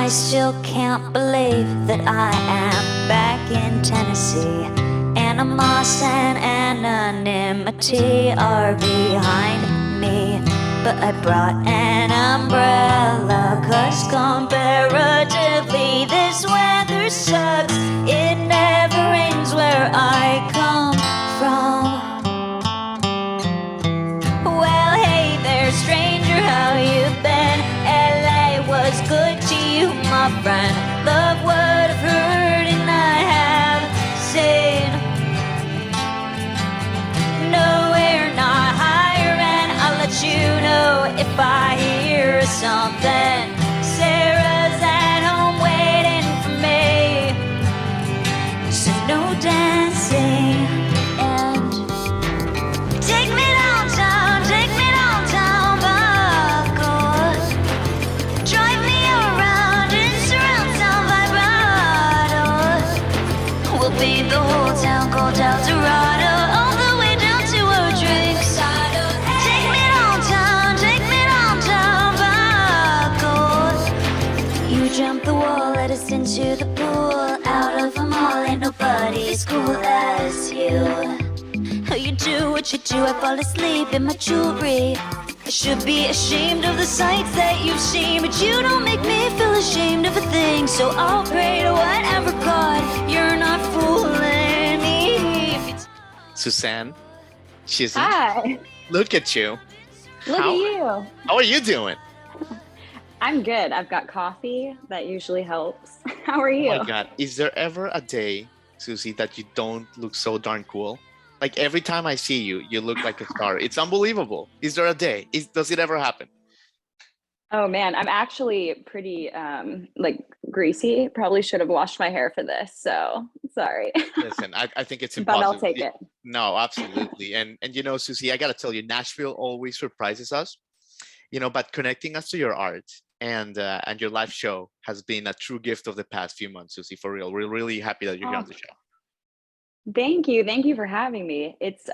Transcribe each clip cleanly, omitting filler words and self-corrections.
I still can't believe that I am back in Tennessee. Animosity and anonymity are behind me, but I brought an umbrella, 'cause comparatively this weather sucks. It never rains where I come from. Well, hey there, stranger, how you been? LA was good to you, my friend. Love what I've heard and I have seen. No, we're not hiring. I'll let you know if I hear something. Sarah's at home waiting for me, so no dancing. And take me downtown, buckle. Drive me around in surround sound vibratos. We'll be the whole town called El Dorado, all the way down to a drink side. Take me downtown, buckle. You jump the wall, let us into the pool. Out of them all, ain't nobody as cool as you. How you do what you do, I fall asleep in my jewelry. I should be ashamed of the sights that you've seen, but you don't make me feel ashamed of a thing. So I'll pray to whatever God, you're not fooling me. Suzie Chism. Hi, Look at you. look How- at you. How are you doing? I'm good. I've got coffee. That usually helps. How are you? Oh my God. Is there ever a day, Suzie, that you don't look so darn cool? Like every time I see you, you look like a star. It's unbelievable. Is there a day? Does it ever happen? Oh man, I'm actually pretty like greasy. Probably should have washed my hair for this. So sorry, Listen, I think it's but impossible. I'll take it. No, absolutely. And you know, Suzie, I gotta tell you, Nashville always surprises us, but connecting us to your art and your live show has been a true gift of the past few months, Suzie, for real. We're really happy that you're here Oh, on the show. thank you for having me. It's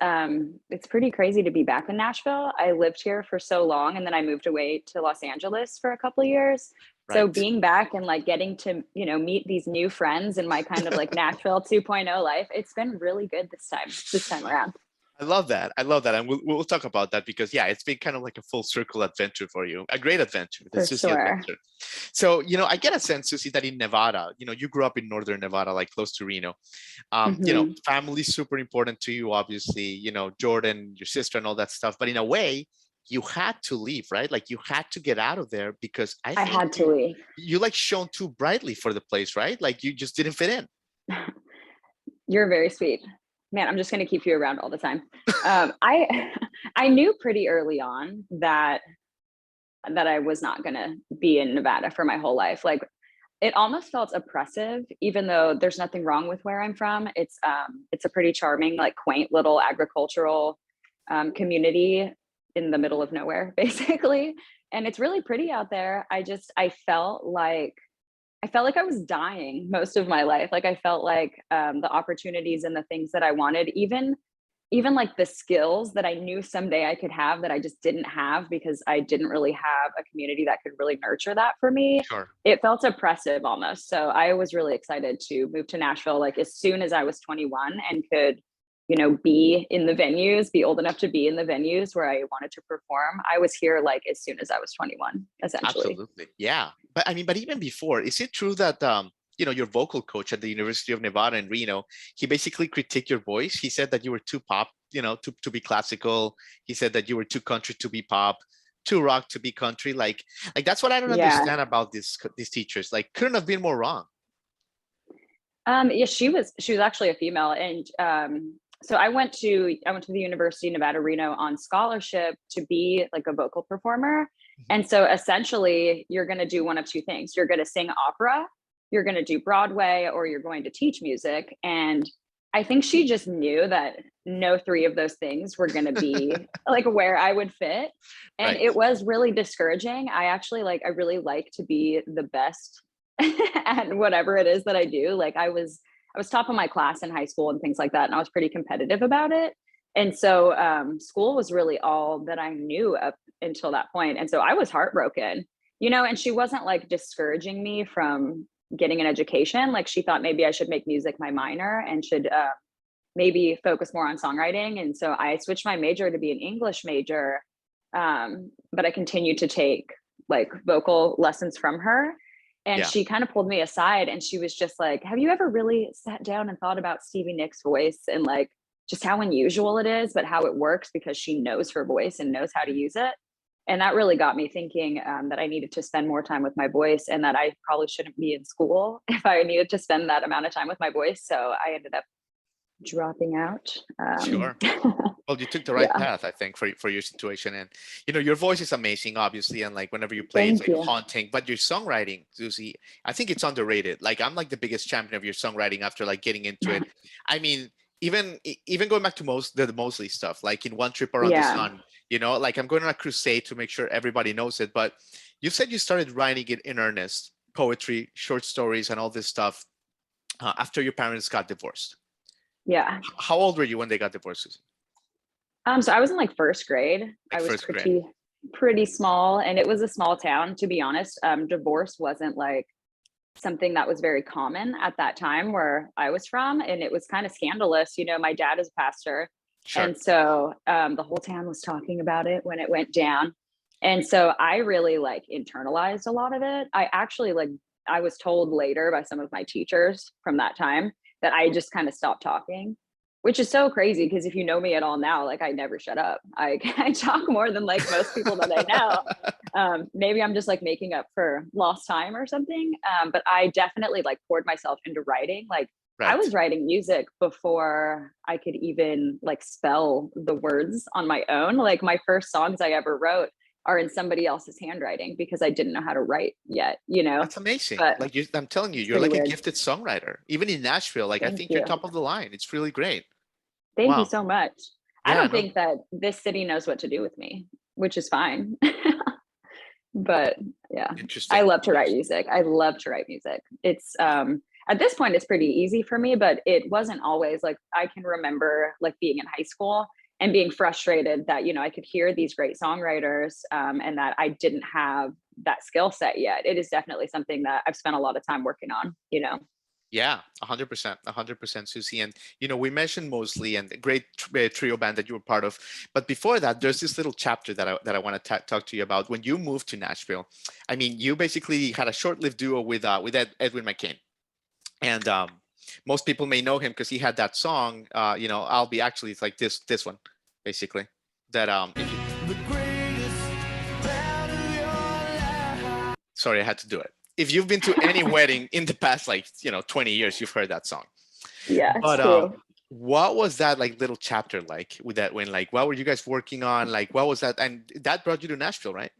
pretty crazy to be back in Nashville. I lived here for so long, and then I moved away to Los Angeles for a couple of years. So Right. being back and like getting to meet these new friends in my kind of like Nashville 2.0 life, it's been really good this time around. I love that. I love that. And we'll talk about that because, yeah, it's been kind of like a full circle adventure for you, a great adventure, the For Suzie sure. adventure. So, I get a sense, Suzie, that in Nevada, you grew up in northern Nevada, like close to Reno. Mhm. Family's super important to you, obviously, Jordan, your sister and all that stuff. But in a way, you had to leave, right? Like you had to get out of there because I I think had to leave. you like shone too brightly for the place, right? Like you just didn't fit in. You're very sweet. Man, I'm just going to keep you around all the time. I I knew pretty early on that I was not going to be in Nevada for my whole life. Like it almost felt oppressive, even though there's nothing wrong with where I'm from. It's a pretty charming, like quaint little agricultural community in the middle of nowhere, basically. And it's really pretty out there. I felt like I was dying most of my life. Like I felt like the opportunities and the things that I wanted, even like the skills that I knew someday I could have that I just didn't have because I didn't really have a community that could really nurture that for me. Sure. It felt oppressive almost. So I was really excited to move to Nashville like as soon as I was 21 and could, be in the venues, be old enough to be in the venues where I wanted to perform. I was here like as soon as I was 21, essentially. Absolutely. Yeah. But even before, is it true that your vocal coach at the University of Nevada in Reno, he basically critiqued your voice. He said that you were too pop, to be classical. He said that you were too country to be pop, too rock to be country. Like that's what I don't Yeah. understand about these teachers. Like couldn't have been more wrong. Yeah, she was actually a female, and so I went to the University of Nevada, Reno on scholarship to be like a vocal performer. And so essentially you're going to do one of two things. You're going to sing opera, you're going to do Broadway, or you're going to teach music. And I think she just knew that no three of those things were going to be like where I would fit. And Right. it was really discouraging. I really like to be the best at whatever it is that I do. Like I was top of my class in high school and things like that. And I was pretty competitive about it. And so school was really all that I knew up until that point. And so I was heartbroken, and she wasn't like discouraging me from getting an education. Like she thought maybe I should make music my minor and should maybe focus more on songwriting. And so I switched my major to be an English major. But I continued to take like vocal lessons from her. And she kind of pulled me aside and she was just like, have you ever really sat down and thought about Stevie Nicks' voice and like just how unusual it is, but how it works because she knows her voice and knows how to use it. And that really got me thinking that I needed to spend more time with my voice and that I probably shouldn't be in school if I needed to spend that amount of time with my voice. So I ended up dropping out. Sure. Well, you took the right path, I think, for your situation. And, your voice is amazing, obviously. And like whenever you play, it's like haunting, but your songwriting, Suzie, I think it's underrated. Like I'm like the biggest champion of your songwriting after like getting into it. I mean, even going back to the Moseley stuff, like in One Trip Around the Sun, like I'm going on a crusade to make sure everybody knows it. But you said you started writing it in earnest, poetry, short stories, and all this stuff after your parents got divorced. Yeah. How old were you when they got divorced, Suzie? So I was in like first grade. I was pretty small, and it was a small town, to be honest. Divorce wasn't like something that was very common at that time where I was from, and it was kind of scandalous. My dad is a pastor, and so the whole town was talking about it when it went down. And so I really like internalized a lot of it. I was told later by some of my teachers from that time that I just kind of stopped talking, which is so crazy because if you know me at all now, like I never shut up. I talk more than like most people that I know. Maybe I'm just like making up for lost time or something. But I definitely like poured myself into writing. Like I was writing music before I could even like spell the words on my own. Like my first songs I ever wrote are in somebody else's handwriting because I didn't know how to write yet, That's amazing. But like I'm telling you, you're like a gifted songwriter. Even in Nashville, like I think you're top of the line. It's really great. Thank you so much. I don't think that this city knows what to do with me, which is fine. But yeah, I love to write music. It's at this point it's pretty easy for me, but it wasn't always. Like I can remember like being in high school and being frustrated that I could hear these great songwriters and that I didn't have that skill set yet. It is definitely something that I've spent a lot of time working on. Yeah, 100%, Suzie. And, we mentioned Moseley and the great trio band that you were part of. But before that, there's this little chapter that I want to talk to you about. When you moved to Nashville, I mean, you basically had a short-lived duo with Edwin McCain. And most people may know him because he had that song, I'll Be Actually, it's like this one, basically. That, sorry, I had to do it. If you've been to any wedding in the past, 20 years, you've heard that song. Yeah. But what was that like little chapter like with that when what were you guys working on? Like, what was that? And that brought you to Nashville, right?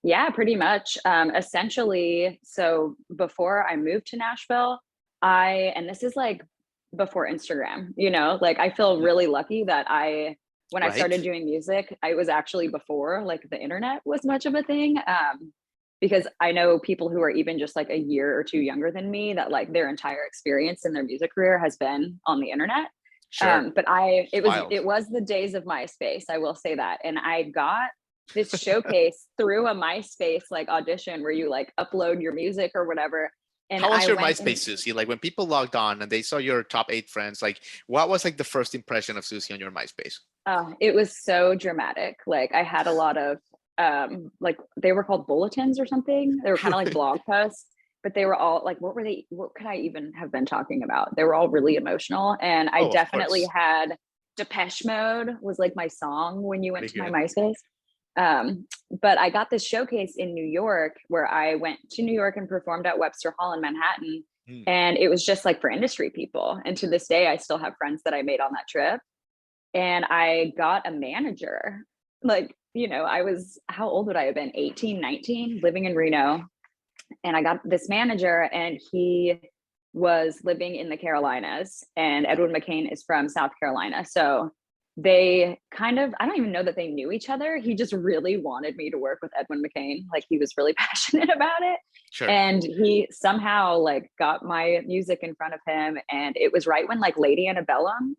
Yeah, pretty much. Essentially, so before I moved to Nashville, and this is like before Instagram, like I feel really lucky that when I started doing music, I was actually before like the internet was much of a thing. Because I know people who are even just like a year or two younger than me that like their entire experience in their music career has been on the internet. Sure. But it was the days of MySpace, I will say that. And I got this showcase through a MySpace like audition where you like upload your music or whatever. And how was your MySpace, Suzie? Like when people logged on and they saw your top 8 friends, like what was like the first impression of Suzie on your MySpace? It was so dramatic. Like I had a lot of like they were called bulletins or something. They were kind of like blog posts, but they were all like, what could I even have been talking about? They were all really emotional. And I definitely had Depeche Mode was like my song when you went to my MySpace. But I got this showcase in New York where I went to New York and performed at Webster Hall in Manhattan. And it was just like for industry people. And to this day, I still have friends that I made on that trip. And I got a manager. Like, how old would I have been? 18, 19, living in Reno. And I got this manager and he was living in the Carolinas, and Edwin McCain is from South Carolina. So they I don't even know that they knew each other. He just really wanted me to work with Edwin McCain. Like he was really passionate about it. Sure. And he somehow like got my music in front of him. And it was right when like Lady Antebellum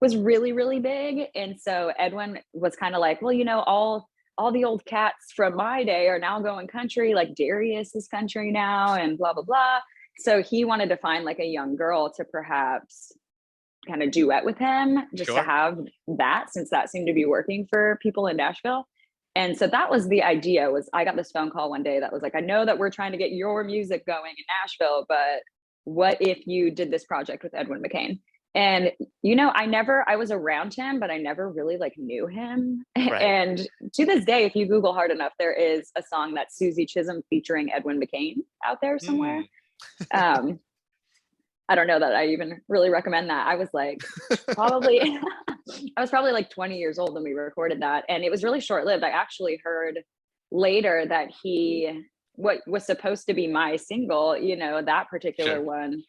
was really, really big. And so Edwin was kind of like, well, all the old cats from my day are now going country, like Darius is country now and blah, blah, blah. So he wanted to find like a young girl to perhaps kind of duet with him, just to Sure. have that, since that seemed to be working for people in Nashville. And so that was the idea. Was I got this phone call one day that was like, I know that we're trying to get your music going in Nashville, but what if you did this project with Edwin McCain? And I was around him, but I never really like knew him. Right. And to this day, if you Google hard enough, there is a song that's Suzie Chism featuring Edwin McCain out there somewhere. Mm. I don't know that I even really recommend that. I was like probably I was probably like 20 years old when we recorded that, and it was really short-lived. I actually heard later that what was supposed to be my single, that particular Sure. one,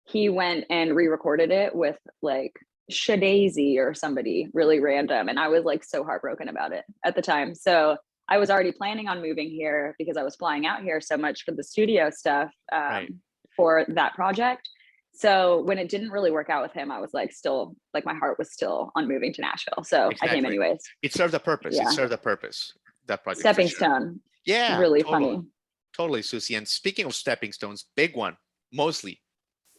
he went and re-recorded it with like Shadazy or somebody really random, and I was like so heartbroken about it at the time. So I was already planning on moving here because I was flying out here so much for the studio stuff Right. for that project. So when it didn't really work out with him, I was like, still, like my heart was still on moving to Nashville. So I came Exactly. anyways. It served a purpose. Yeah. It served a purpose. That project. for Stepping sure. stone. Yeah. Really Totally. funny. Totally, Susie. And speaking of stepping stones, big one, Moseley.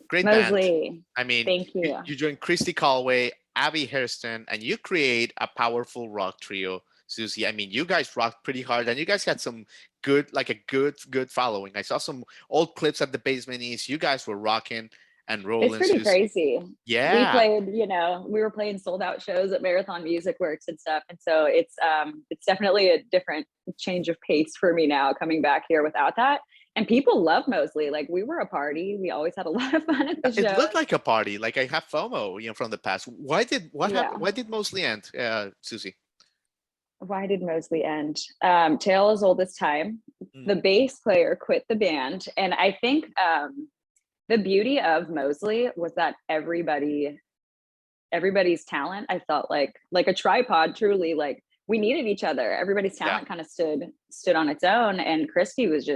Great band. Moseley. I mean, Thank you. you join Christy Calloway, Abby Hairston, and you create a powerful rock trio, Susie. I mean, you guys rocked pretty hard, and you guys had some good following. I saw some old clips at the Basement East. You guys were rocking and rolling. It's pretty Susie. crazy. Yeah. We played, we were playing sold out shows at Marathon Music Works and stuff. And so it's definitely a different change of pace for me now coming back here without that. And people love Moseley. Like we were a party. We always had a lot of fun at the show. It looked like a party. Like I have FOMO, from the past. Happened? Why did Moseley end, Susie? Why did Moseley end? Tale as old as time. The bass player quit the band. And I think the beauty of Moseley was that everybody's talent, I felt like a tripod, truly, like we needed each other. Everybody's talent kind of stood on its own. And Christy was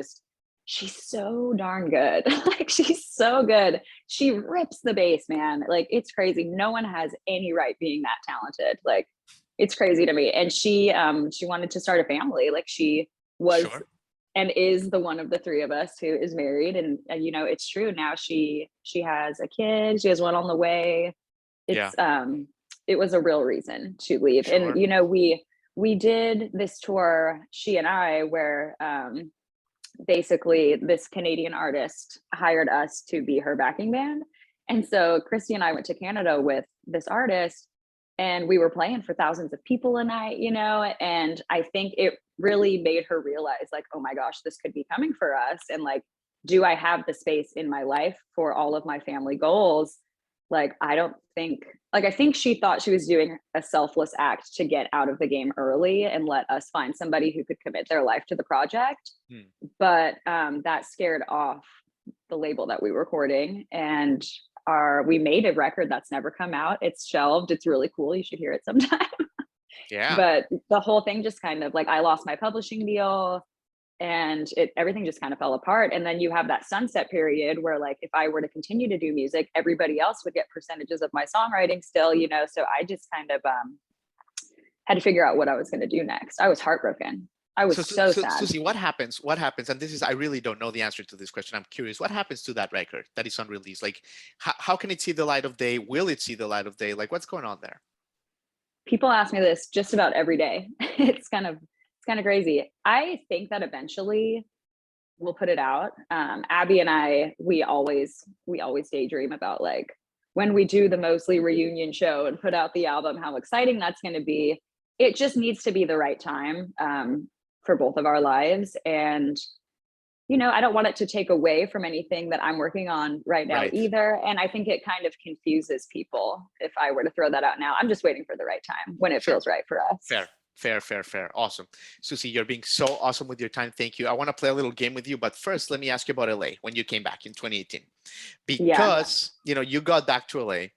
she's so darn good. Like she's so good. She rips the bass, man. Like it's crazy. No one has any right being that talented. Like it's crazy to me. And she wanted to start a family. Like she was and is the one of the three of us who is married. And it's true. Now she has a kid. She has one on the way. It's it was a real reason to leave. And we did this tour, she and I, where basically this Canadian artist hired us to be her backing band. And so Christy and I went to Canada with this artist, and we were playing for thousands of people a night, and I think it really made her realize like, oh my gosh, this could be coming for us. And like, do I have the space in my life for all of my family goals? Like, I think she thought she was doing a selfless act to get out of the game early and let us find somebody who could commit their life to the project. But that scared off the label that we were recording, and we made a record that's never come out. It's shelved. It's really cool. You should hear it sometime. Yeah. But the whole thing just kind of like, I lost my publishing deal, and everything just kind of fell apart. And then you have that sunset period where like, if I were to continue to do music, everybody else would get percentages of my songwriting still, so I just kind of had to figure out what I was going to do next. I was heartbroken. I was so sad. Susie, what happens? And this is, I really don't know the answer to this question. I'm curious. What happens to that record that is unreleased? Like, how can it see the light of day? Will it see the light of day? Like, what's going on there? People ask me this just about every day. It's kind of crazy. I think that eventually we'll put it out. Abby and I, we always daydream about like when we do the Moseley reunion show and put out the album, how exciting that's going to be. It just needs to be the right time for both of our lives. And, I don't want it to take away from anything that I'm working on right now either. And I think it kind of confuses people if I were to throw that out now. I'm just waiting for the right time when it feels right for us. Fair. Awesome. Susie, you're being so awesome with your time. Thank you. I want to play a little game with you, but first, let me ask you about LA when you came back in 2018, because, you got back to LA.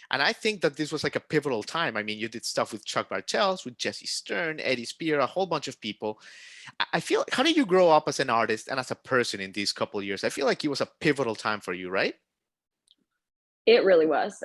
And I think that this was like a pivotal time. I mean, you did stuff with Chuck Bartels, with Jesse Stern, Eddie Spear, a whole bunch of people. I feel, how did you grow up as an artist and as a person in these couple of years? I feel like it was a pivotal time for you, right? It really was.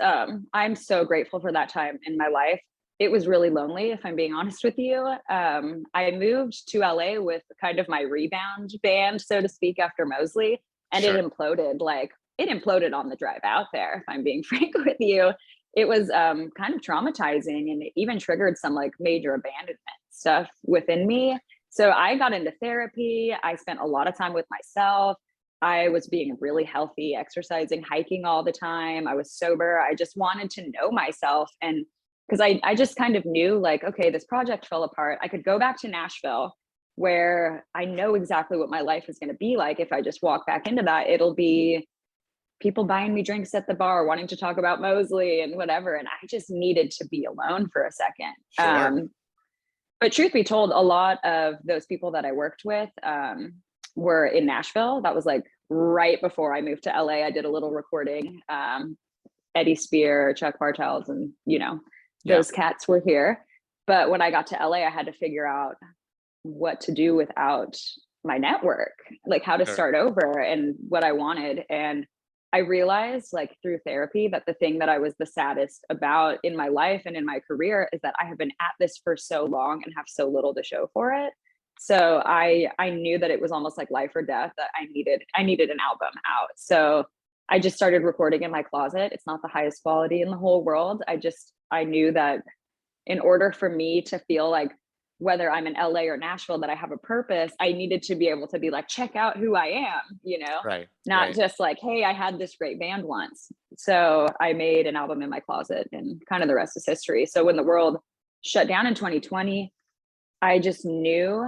I'm so grateful for that time in my life. it was really lonely, if I'm being honest with you. I moved to LA with kind of my rebound band, so to speak, after Moseley, and Sure. it imploded. Like it imploded on the drive out there, if I'm being frank with you. It was kind of traumatizing, and it even triggered some like major abandonment stuff within me. So I got into therapy. I spent a lot of time with myself. I was being really healthy, exercising, hiking all the time. I was sober. I just wanted to know myself. And because I just kind of knew like, okay, this project fell apart. I could go back to Nashville where I know exactly what my life is going to be like. If I just walk back into that, it'll be people buying me drinks at the bar, wanting to talk about Moseley and whatever. And I just needed to be alone for a second. Sure. But truth be told, a lot of those people that I worked with were in Nashville. That was like right before I moved to LA. I did a little recording. Eddie Spear, Chuck Bartels, and those cats were here. But when I got to LA, I had to figure out what to do without my network, like how to start over and what I wanted. And I realized like through therapy that the thing that I was the saddest about in my life and in my career is that I have been at this for so long and have so little to show for it. So I knew that it was almost like life or death, that I needed an album out. So I just started recording in my closet. It's not the highest quality in the whole world. I knew that in order for me to feel like whether I'm in LA or Nashville, that I have a purpose, I needed to be able to be like, check out who I am, Right. not Right. just like, hey, I had this great band once. So I made an album in my closet, and kind of the rest is history. So when the world shut down in 2020, I just knew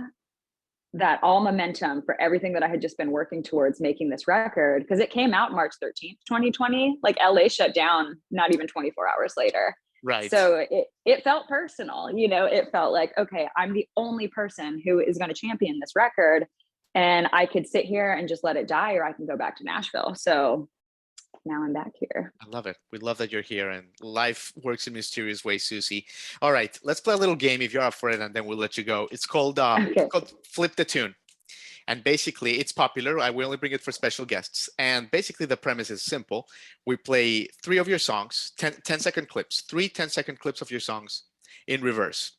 that all momentum for everything that I had just been working towards making this record, because it came out March 13th, 2020, like LA shut down not even 24 hours later. Right. So it felt personal, it felt like, okay, I'm the only person who is going to champion this record, and I could sit here and just let it die, or I can go back to Nashville. So now I'm back here. I love it. We love that you're here, and life works in mysterious ways, Suzie. All right, let's play a little game if you're up for it, and then we'll let you go. It's called Flip the Tune. And basically, it's popular. We only bring it for special guests. And basically, the premise is simple. We play 3 of your songs, 10-second clips, 3 10-second clips of your songs in reverse.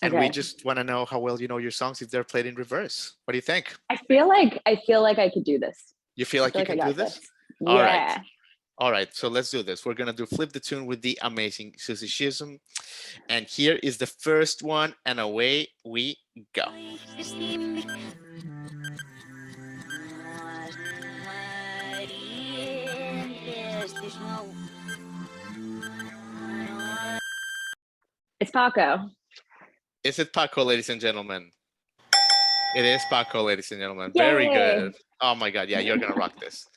And we just want to know how well you know your songs if they're played in reverse. What do you think? I feel like I could do this. You feel like you can do this? Yeah. All right. All right, so let's do this. We're going to do Flip the Tune with the amazing Suzie Chism. And here is the first one, and away we go. It's Paco. Is it Paco, ladies and gentlemen? It is Paco, ladies and gentlemen. Yay! Very good. Oh my God, yeah, you're going to rock this.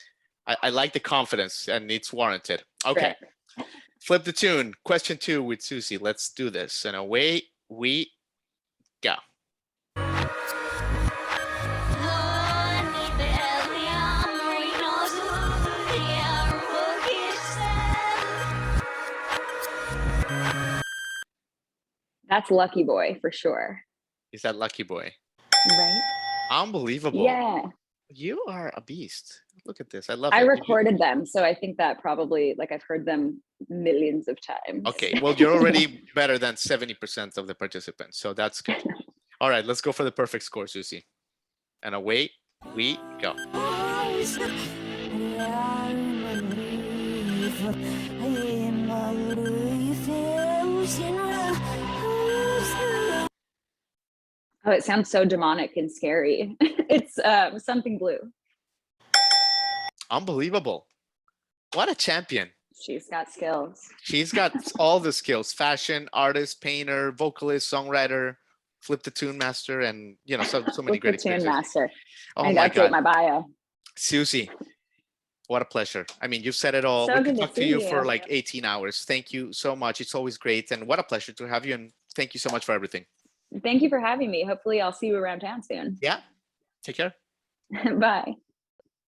I like the confidence, and it's warranted. Okay, Right. Flip the Tune. Question 2 with Suzie. Let's do this. And away we go. That's Lucky Boy for sure. Is that Lucky Boy? Right? Unbelievable. Yeah. You are a beast. Look at this. I love I it. recorded them, so I think that probably, like, I've heard them millions of times. Okay, well, you're already better than 70% of the participants, so that's good. All right, let's go for the perfect score, Suzie. And away we go. Oh, it sounds so demonic and scary. It's Something Blue. Unbelievable. What a champion. She's got skills. She's got all the skills: fashion, artist, painter, vocalist, songwriter, flip the tune master, and so many great experiences. Tune master. Oh I my got to update God. my bio. Suzie, what a pleasure. I mean, you've said it all. So We good could to talk to see you you. for like 18 hours. Thank you so much. It's always great. And what a pleasure to have you. And thank you so much for everything. Thank you for having me. Hopefully I'll see you around town soon. Yeah. Take care. Bye.